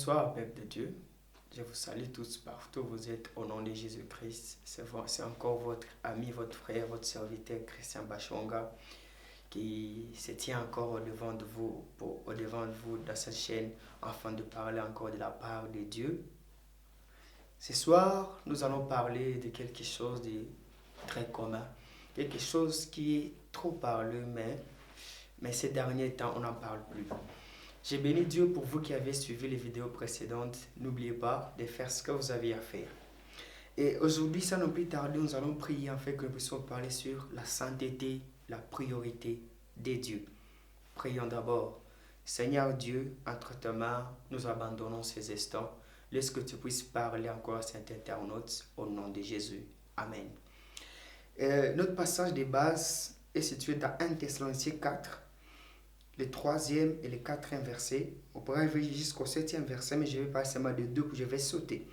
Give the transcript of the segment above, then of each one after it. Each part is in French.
Bonsoir, peuple de Dieu. Je vous salue tous partout où vous êtes au nom de Jésus-Christ. C'est encore votre ami, votre frère, votre serviteur Christian Bachonga qui se tient encore au devant de vous dans cette chaîne afin de parler encore de la part de Dieu. Ce soir, nous allons parler de quelque chose de très commun, quelque chose qui est trop parlé, mais ces derniers temps, on n'en parle plus. J'ai béni Dieu pour vous qui avez suivi les vidéos précédentes. N'oubliez pas de faire ce que vous avez à faire. Et aujourd'hui, sans non plus tarder, nous allons prier afin que nous puissions parler sur la sainteté, la priorité des dieux. Prions d'abord. Seigneur Dieu, entre tes mains, nous abandonnons ces instants. Laisse que tu puisses parler encore à cet internaute au nom de Jésus. Amen. Notre passage de base est situé dans 1 Thessaloniciens 4. Le 3e et le 4e verset. On pourrait arriver jusqu'au 7e verset, mais je vais parler seulement de deux que je vais sauter.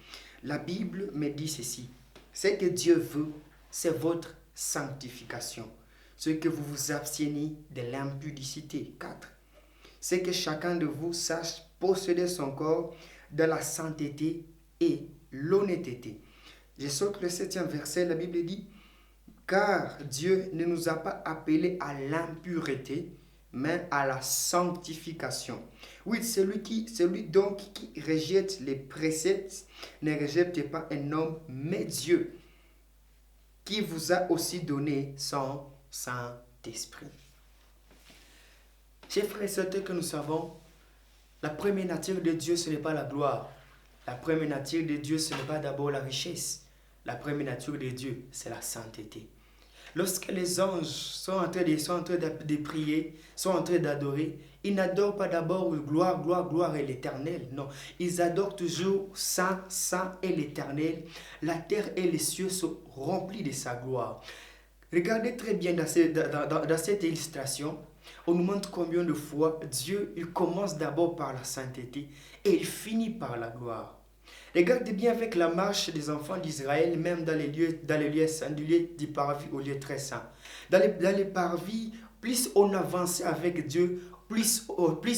La Bible me dit ceci. Ce que Dieu veut, c'est votre sanctification. Ce que vous vous abstiennez de l'impudicité. 4. C'est que chacun de vous sache posséder son corps dans la sainteté et l'honnêteté. Je saute le 7e verset. La Bible dit, car Dieu ne nous a pas appelés à l'impureté, mais à la sanctification. Oui, celui donc qui rejette les préceptes ne rejette pas un homme, mais Dieu, qui vous a aussi donné son Saint-Esprit. Chers frères et sœurs, que nous savons, la première nature de Dieu, ce n'est pas la gloire. La première nature de Dieu, ce n'est pas d'abord la richesse. La première nature de Dieu, c'est la sainteté. Lorsque les anges sont en train de prier, sont en train d'adorer, ils n'adorent pas d'abord gloire et l'éternel. Non, ils adorent toujours saint, saint et l'éternel. La terre et les cieux sont remplis de sa gloire. Regardez très bien dans cette illustration, on nous montre combien de fois Dieu, il commence d'abord par la sainteté et il finit par la gloire. Regardez bien avec la marche des enfants d'Israël, même dans les lieux saints, du lieu du parvis au lieu très saint. Dans les parvis, plus on avançait avec Dieu, plus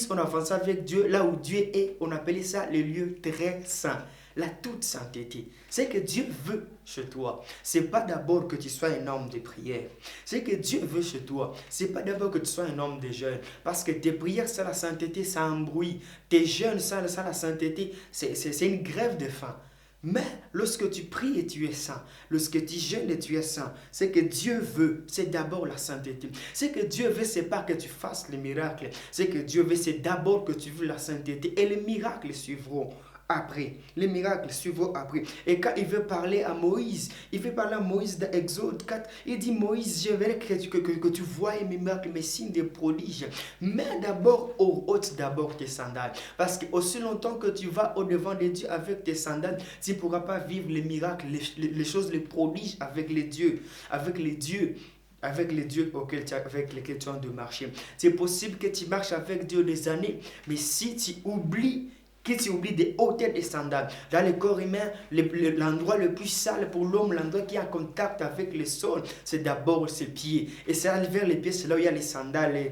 on avançait avec Dieu, là où Dieu est, on appelait ça le lieu très saint. La toute sainteté. C'est que Dieu veut chez toi. C'est pas d'abord que tu sois un homme de prière. C'est que Dieu veut chez toi. C'est pas d'abord que tu sois un homme de jeûne. Parce que tes prières sans la sainteté, ça embrouille. Tes jeûnes sans la sainteté, c'est une grève de faim. Mais lorsque tu pries et tu es saint, lorsque tu jeûnes et tu es saint, c'est que Dieu veut, c'est d'abord la sainteté. Ce que Dieu veut, c'est pas que tu fasses les miracles. Ce que Dieu veut, c'est d'abord que tu veux la sainteté. Et les miracles suivront après. Les miracles suivront après. Et quand il veut parler à Moïse, dans Exode 4, il dit, Moïse, je veux que tu vois mes miracles, mes signes de prodiges. Mais d'abord, ôte d'abord tes sandales. Parce que aussi longtemps que tu vas au-devant de Dieu avec tes sandales, tu ne pourras pas vivre les miracles, les choses, les prodiges avec les dieux avec les dieux avec lesquels tu as de marcher. C'est possible que tu marches avec Dieu des années, mais si tu oublies de ôter des sandales. Dans le corps humain, l'endroit le plus sale pour l'homme, l'endroit qui est en contact avec le sol, c'est d'abord ses pieds. Et c'est vers les pieds, c'est là où il y a les sandales.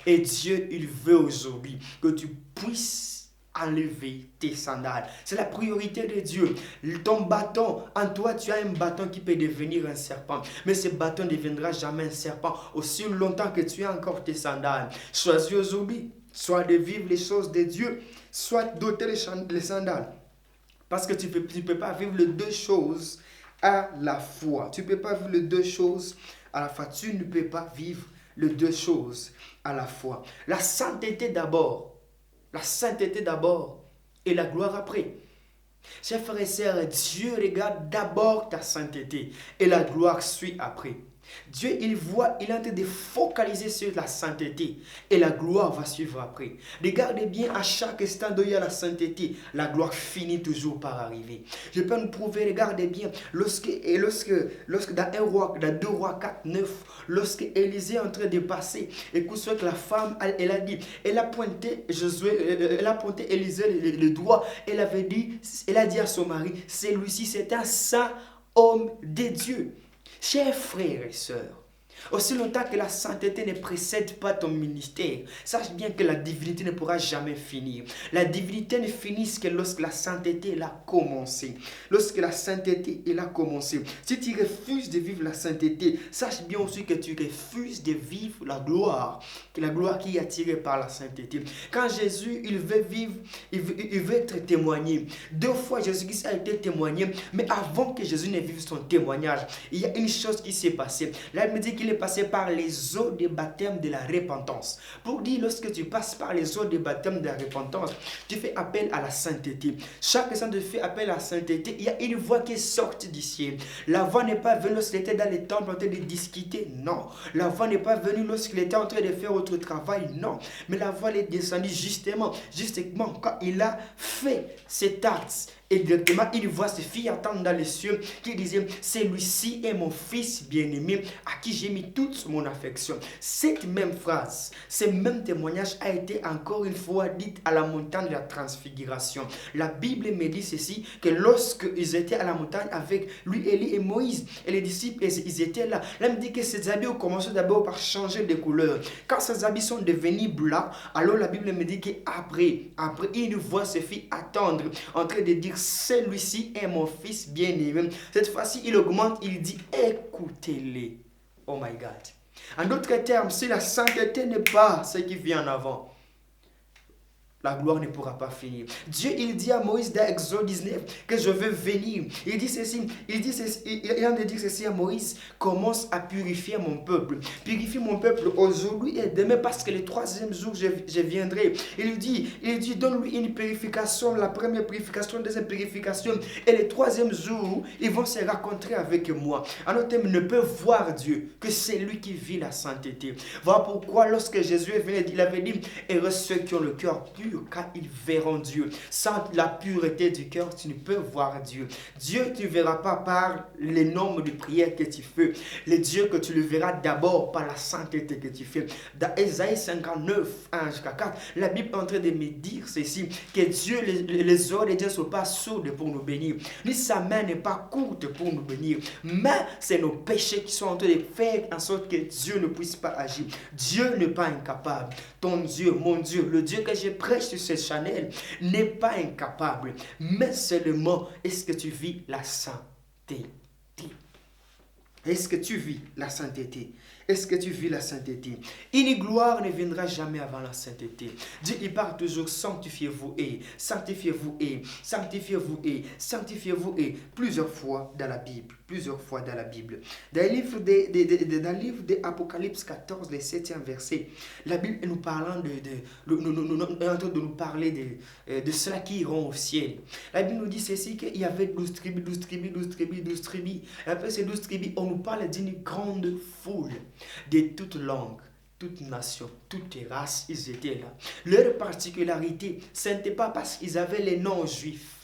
Et Dieu, il veut aujourd'hui que tu puisses enlever tes sandales. C'est la priorité de Dieu. Ton bâton, en toi, tu as un bâton qui peut devenir un serpent. Mais ce bâton ne deviendra jamais un serpent aussi longtemps que tu as encore tes sandales. Choisis aujourd'hui, soit de vivre les choses de Dieu, soit d'ôter les sandales. Parce que tu peux pas vivre les deux choses à la fois. Tu ne peux pas vivre les deux choses à la fois. Tu ne peux pas vivre les deux choses à la fois. La sainteté d'abord. La sainteté d'abord et la gloire après. Chers frères et sœurs, Dieu regarde d'abord ta sainteté et la gloire suit après. Dieu, il est en train de focaliser sur la sainteté et la gloire va suivre après. Regardez bien, à chaque instant où il y a la sainteté, la gloire finit toujours par arriver. Je peux nous prouver, regardez bien, lorsque dans 2 Rois 4, 9, lorsque Élisée est en train de passer, écoute ce que la femme, elle a dit, elle a pointé Élisée le doigt, elle a dit à son mari, celui-ci c'est un saint homme de Dieu. Chers frères et sœurs, Aussi longtemps que la sainteté ne précède pas ton ministère, sache bien que la divinité ne pourra jamais finir. La divinité ne finit que lorsque la sainteté a commencé. Lorsque la sainteté a commencé. Si tu refuses de vivre la sainteté, sache bien aussi que tu refuses de vivre la gloire qui est attirée par la sainteté. Quand Jésus, il veut vivre, il veut être témoigné. 2 fois Jésus-Christ a été témoigné, mais avant que Jésus ne vive son témoignage, il y a une chose qui s'est passée. Là, il me dit qu'il est passé par les eaux de baptême de la repentance. Pour dire, lorsque tu passes par les eaux de baptême de la repentance, tu fais appel à la sainteté. Chaque personne te fait appel à la sainteté. Il y a une voix qui est sortie du ciel. La voix n'est pas venue lorsqu'il était dans les temples en train de discuter. Non. La voix n'est pas venue lorsqu'il était en train de faire autre travail. Non. Mais la voix est descendue justement quand il a fait cet acte. Et directement, il voit ses filles attendre dans les cieux qui disaient, celui-ci est mon fils bien-aimé à qui j'ai mis toute mon affection. Cette même phrase, ce même témoignage a été encore une fois dit à la montagne de la transfiguration. La Bible me dit ceci, que lorsqu'ils étaient à la montagne avec lui, Élie et Moïse et les disciples, ils étaient là. Là, il me dit que ces habits ont commencé d'abord par changer de couleur. Quand ces habits sont devenus blancs, alors la Bible me dit qu'après, il voit ses filles attendre, en train de dire, celui-ci est mon fils bien-aimé. Cette fois-ci, il augmente, il dit, écoutez-les. Oh my God. En d'autres termes, si la sainteté n'est pas ce qui vient en avant, la gloire ne pourra pas finir. Dieu, il dit à Moïse dans Exode 19 que je veux venir. Il dit ceci, il a dit ceci à Moïse, commence à purifier mon peuple. Purifie mon peuple aujourd'hui et demain parce que le 3e jour, je viendrai. Il dit, donne-lui une purification, la première purification, la deuxième purification. Et le 3e jour, ils vont se rencontrer avec moi. En d'autres termes, ne peut voir Dieu que c'est lui qui vit la sainteté. Voilà pourquoi lorsque Jésus est venu, il avait dit, heureux ceux qui ont le cœur pur, car ils verront Dieu. Sans la pureté du cœur, tu ne peux voir Dieu. Dieu, tu ne verras pas par les nombres de prières que tu fais. Le Dieu que tu le verras d'abord par la sainteté que tu fais. Dans Ésaïe 59, 1 jusqu'à 4, la Bible est en train de me dire ceci, que Dieu, les oreilles de Dieu ne sont pas sourdes pour nous bénir, ni sa main n'est pas courte pour nous bénir. Mais c'est nos péchés qui sont en train de faire en sorte que Dieu ne puisse pas agir. Dieu n'est pas incapable. Ton Dieu, mon Dieu, le Dieu que je prêche sur cette chaîne n'est pas incapable. Mais seulement, est-ce que tu vis la sainteté? Est-ce que tu vis la sainteté? Est-ce que tu vis la sainteté? Une gloire ne viendra jamais avant la sainteté. Dieu, il parle toujours, sanctifiez-vous et, sanctifiez-vous et, sanctifiez-vous et, sanctifiez-vous et, plusieurs fois dans la Bible. Dans le livre d'Apocalypse 14, le 7e verset, la Bible est nous parlant nous parler de ceux qui iront au ciel. La Bible nous dit ceci, qu'il y avait 12 tribus. Et après ces 12 tribus, on nous parle d'une grande foule de toutes langues, toutes nations, toutes races, ils étaient là. Leur particularité, ce n'était pas parce qu'ils avaient les noms juifs.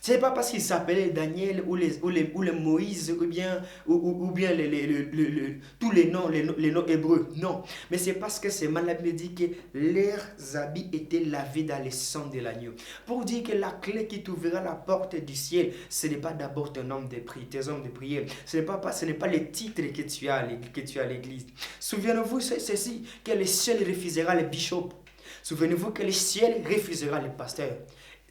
Ce n'est pas parce qu'ils s'appelaient Daniel ou les Moïse ou bien tous les noms hébreux. Non. Mais c'est parce que c'est malade dit que leurs habits étaient lavés dans le sang de l'agneau. Pour dire que la clé qui t'ouvrira la porte du ciel, ce n'est pas d'abord tes hommes de prière. Ce n'est pas les titres que tu as à l'église. Souvenez-vous ceci, que le ciel refusera les bishops. Souvenez-vous que le ciel refusera les pasteurs.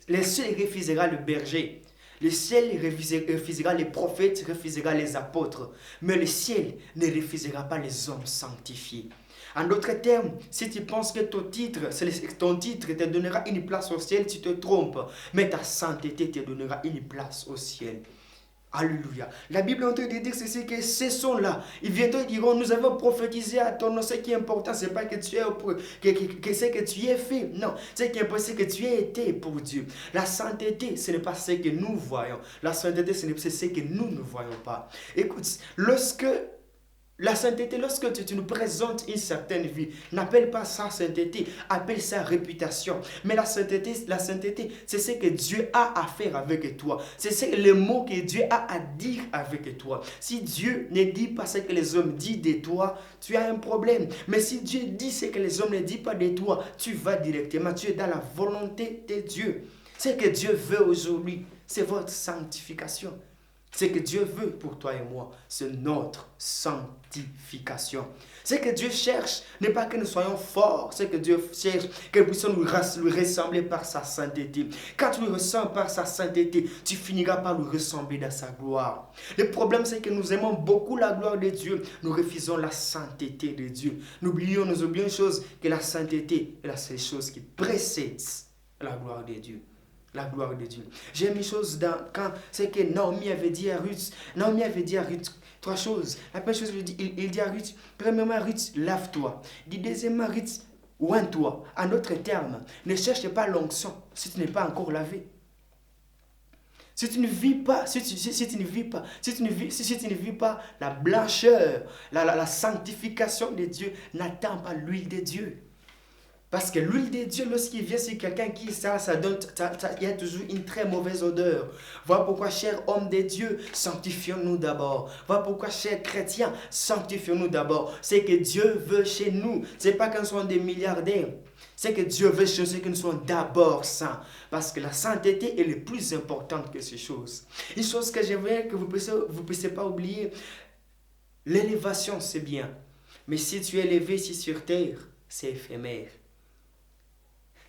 Le ciel refusera le berger. Le ciel refusera les prophètes, refusera les apôtres. Mais le ciel ne refusera pas les hommes sanctifiés. En d'autres termes, si tu penses que ton titre te donnera une place au ciel, tu te trompes. Mais ta sainteté te donnera une place au ciel. Alléluia. La Bible est en train de dire ceci, que ce sont là. Ils viendront et diront, nous avons prophétisé à ton nom. Ce qui est important, ce n'est pas que tu aies fait. Non, ce qui est important, c'est que tu aies été pour Dieu. La sainteté, ce n'est pas ce que nous voyons. La sainteté, c'est ce que nous ne voyons pas. Écoute, la sainteté, lorsque tu nous présentes une certaine vie, n'appelle pas ça sainteté, appelle ça réputation. Mais la sainteté, c'est ce que Dieu a à faire avec toi. C'est le mot que Dieu a à dire avec toi. Si Dieu ne dit pas ce que les hommes disent de toi, tu as un problème. Mais si Dieu dit ce que les hommes ne disent pas de toi, tu vas directement, tu es dans la volonté de Dieu. Ce que Dieu veut aujourd'hui, c'est votre sanctification. Ce que Dieu veut pour toi et moi, c'est notre sanctification. Ce que Dieu cherche n'est pas que nous soyons forts, ce que Dieu cherche, que nous puissions lui ressembler par sa sainteté. Quand tu lui ressembles par sa sainteté, tu finiras par lui ressembler dans sa gloire. Le problème, c'est que nous aimons beaucoup la gloire de Dieu, nous refusons la sainteté de Dieu. Nous oublions une chose, que la sainteté est la seule chose qui précède la gloire de Dieu. La gloire de Dieu. J'aime une chose c'est que Naomi avait dit à Ruth, trois choses. La première chose, il dit à Ruth, premièrement, Ruth, lave-toi. Il dit, deuxièmement, Ruth, oins-toi. En d'autres termes, ne cherche pas l'onction si tu n'es pas encore lavé. Si tu ne vis pas la blancheur, la sanctification de Dieu, n'attends pas l'huile de Dieu. Parce que l'huile de Dieu, lorsqu'il vient sur quelqu'un qui ça donne, il y a toujours une très mauvaise odeur. Voilà pourquoi, chers hommes de Dieu, sanctifions-nous d'abord. Voilà pourquoi, chers chrétiens, sanctifions-nous d'abord. C'est que Dieu veut chez nous. Ce n'est pas que nous soyons des milliardaires. C'est que Dieu veut chez nous, c'est que nous soyons d'abord saints. Parce que la sainteté est le plus importante que ces choses. Une chose que j'aimerais que vous ne puissiez pas oublier, l'élévation, c'est bien. Mais si tu es élevé ici sur terre, c'est éphémère.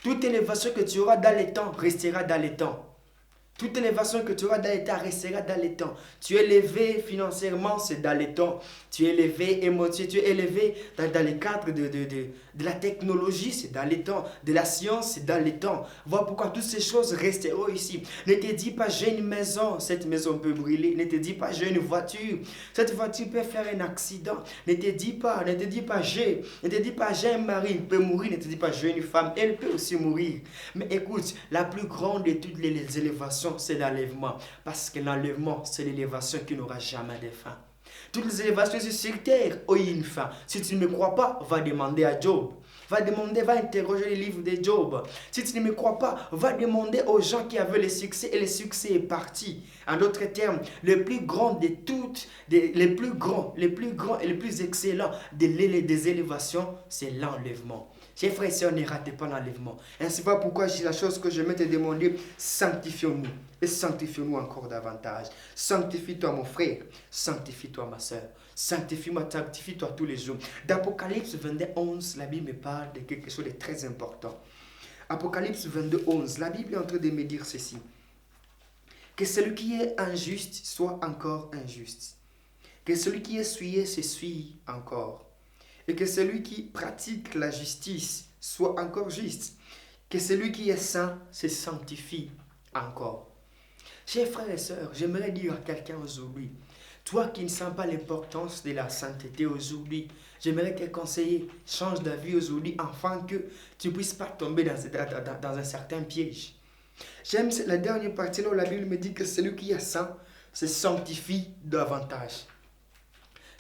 Toute élévation que tu auras dans les temps restera dans les temps. Toute élévation que tu auras dans les temps restera dans les temps. Tu es élevé financièrement, c'est dans les temps. Tu es élevé émotionnellement, tu es élevé dans les cadres de la technologie, c'est dans les temps. De la science, c'est dans les temps. Voilà pourquoi toutes ces choses resteront ici. Ne te dis pas, j'ai une maison, cette maison peut brûler. Ne te dis pas, j'ai une voiture, cette voiture peut faire un accident. Ne te dis pas, j'ai un mari, il peut mourir. Ne te dis pas, j'ai une femme, elle peut aussi mourir. Mais écoute, la plus grande de toutes les élévations, c'est l'enlèvement. Parce que l'enlèvement, c'est l'élévation qui n'aura jamais de fin. Toutes les élévations sur terre ont une fin. Si tu ne me crois pas, va demander à Job. Va interroger les livres de Job. Si tu ne me crois pas, va demander aux gens qui avaient le succès et le succès est parti. En d'autres termes, le plus grand de toutes, les plus grands et les plus excellents des élévations, c'est l'enlèvement. Chers frères et sœurs, ne ratez pas l'enlèvement. Et c'est pas pourquoi j'ai la chose que je vais te demander, sanctifions-nous. Et sanctifions-nous encore davantage. Sanctifie-toi mon frère, sanctifie-toi ma sœur. Sanctifie-toi tous les jours. D'Apocalypse 22, 11, la Bible me parle de quelque chose de très important. Apocalypse 22, 11, la Bible est en train de me dire ceci. Que celui qui est injuste soit encore injuste. Que celui qui est souillé se souille encore. Et que celui qui pratique la justice soit encore juste. Que celui qui est saint se sanctifie encore. Chers frères et sœurs, j'aimerais dire à quelqu'un aujourd'hui, toi qui ne sens pas l'importance de la sainteté aujourd'hui, j'aimerais te conseiller, change d'avis aujourd'hui afin que tu ne puisses pas tomber dans un certain piège. J'aime la dernière partie où la Bible me dit que celui qui est saint se sanctifie davantage.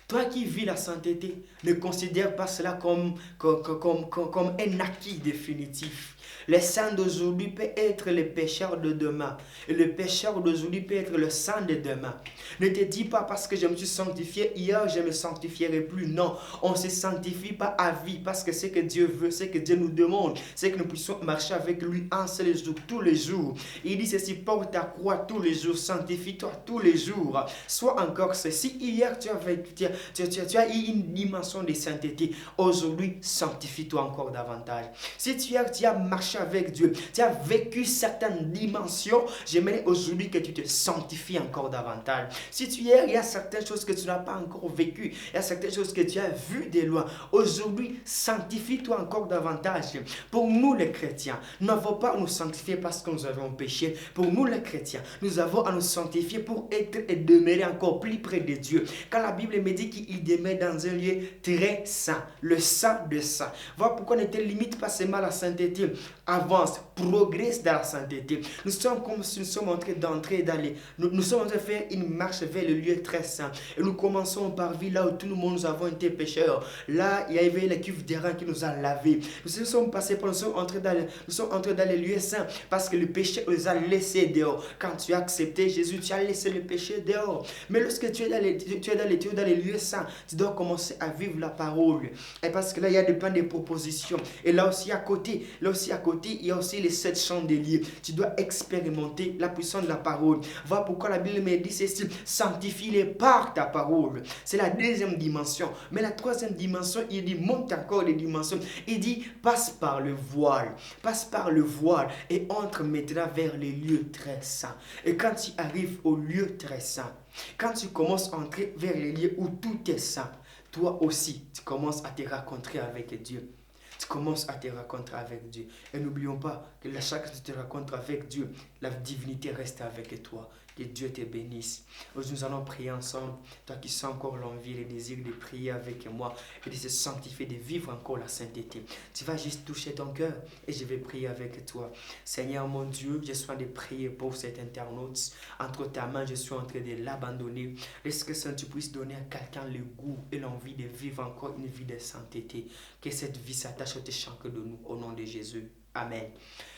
Toi qui vis la sainteté, ne considère pas cela comme un acquis définitif. Le saint d'aujourd'hui peut être le pécheur de demain. Et le pécheur d'aujourd'hui peut être le saint de demain. Ne te dis pas parce que je me suis sanctifié hier, je ne me sanctifierai plus. Non, on ne se sanctifie pas à vie parce que ce que Dieu veut, ce que Dieu nous demande, c'est que nous puissions marcher avec lui un seul jour, tous les jours. Il dit ceci, porte ta croix tous les jours, sanctifie-toi tous les jours. Sois encore ceci. Hier, tu as eu une dimension de sainteté. Aujourd'hui, sanctifie-toi encore davantage. Si tu as marché avec Dieu, tu as vécu certaines dimensions, j'aimerais aujourd'hui que tu te sanctifies encore davantage. Si il y a certaines choses que tu n'as pas encore vécues, il y a certaines choses que tu as vues de loin, aujourd'hui, sanctifie-toi encore davantage. Pour nous les chrétiens, nous n'avons pas à nous sanctifier parce que nous avons péché. Pour nous les chrétiens, nous avons à nous sanctifier pour être et demeurer encore plus près de Dieu. Quand la Bible me dit qu'il demeure dans un lieu très saint, le saint de saints. Voilà pourquoi ne te limite pas seulement à la sainteté. Avance, progresse dans la sainteté. Nous sommes comme si nous sommes en train d'entrer dans les... Nous sommes en train de faire une marche vers le lieu très saint. Et nous commençons par vie là où tout le monde nous avons été pécheurs. Là, il y avait la cuve d'airain qui nous a lavés. Nous sommes passés par, nous sommes entrés dans les lieux saints parce que le péché nous a laissés dehors. Quand tu as accepté Jésus, tu as laissé le péché dehors. Mais lorsque tu es dans les lieux saints, tu dois commencer à vivre la parole. Et parce que là, il y a des plans de propositions. Et là aussi à côté, aussi à côté, il y a aussi les 7 chandeliers. Tu dois expérimenter la puissance de la parole. Voilà pourquoi la Bible me dit ceci, sanctifie-les par ta parole. C'est la deuxième dimension. Mais la troisième dimension, il dit, monte encore les dimensions. Il dit, passe par le voile. Passe par le voile et entre maintenant vers les lieux très saints. Et quand tu arrives au lieu très saint, quand tu commences à entrer vers les lieux où tout est saint, toi aussi, tu commences à te rencontrer avec Dieu. Tu commences à te rencontrer avec Dieu. Et n'oublions pas que chaque fois que tu te rencontres avec Dieu, la divinité reste avec toi. Que Dieu te bénisse. Aujourd'hui, nous allons prier ensemble. Toi qui sens encore l'envie, le désir de prier avec moi et de se sanctifier, de vivre encore la sainteté. Tu vas juste toucher ton cœur et je vais prier avec toi. Seigneur mon Dieu, je suis en train de prier pour cet internaute. Entre ta main, je suis en train de l'abandonner. Laisse que Saint, tu puisses donner à quelqu'un le goût et l'envie de vivre encore une vie de sainteté. Que cette vie s'attache au chacun de nous. Au nom de Jésus. Amen.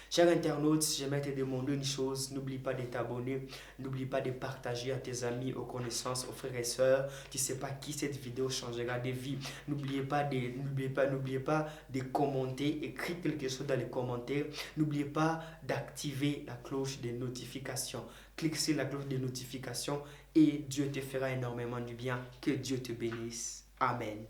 Chers internautes, j'aimerais te demander une chose, n'oublie pas de t'abonner, n'oublie pas de partager à tes amis, aux connaissances, aux frères et sœurs. Tu ne sais pas qui cette vidéo changera de vie. N'oubliez pas de commenter, écrire quelque chose dans les commentaires. N'oubliez pas d'activer la cloche de notification. Clique sur la cloche de notification et Dieu te fera énormément du bien. Que Dieu te bénisse. Amen.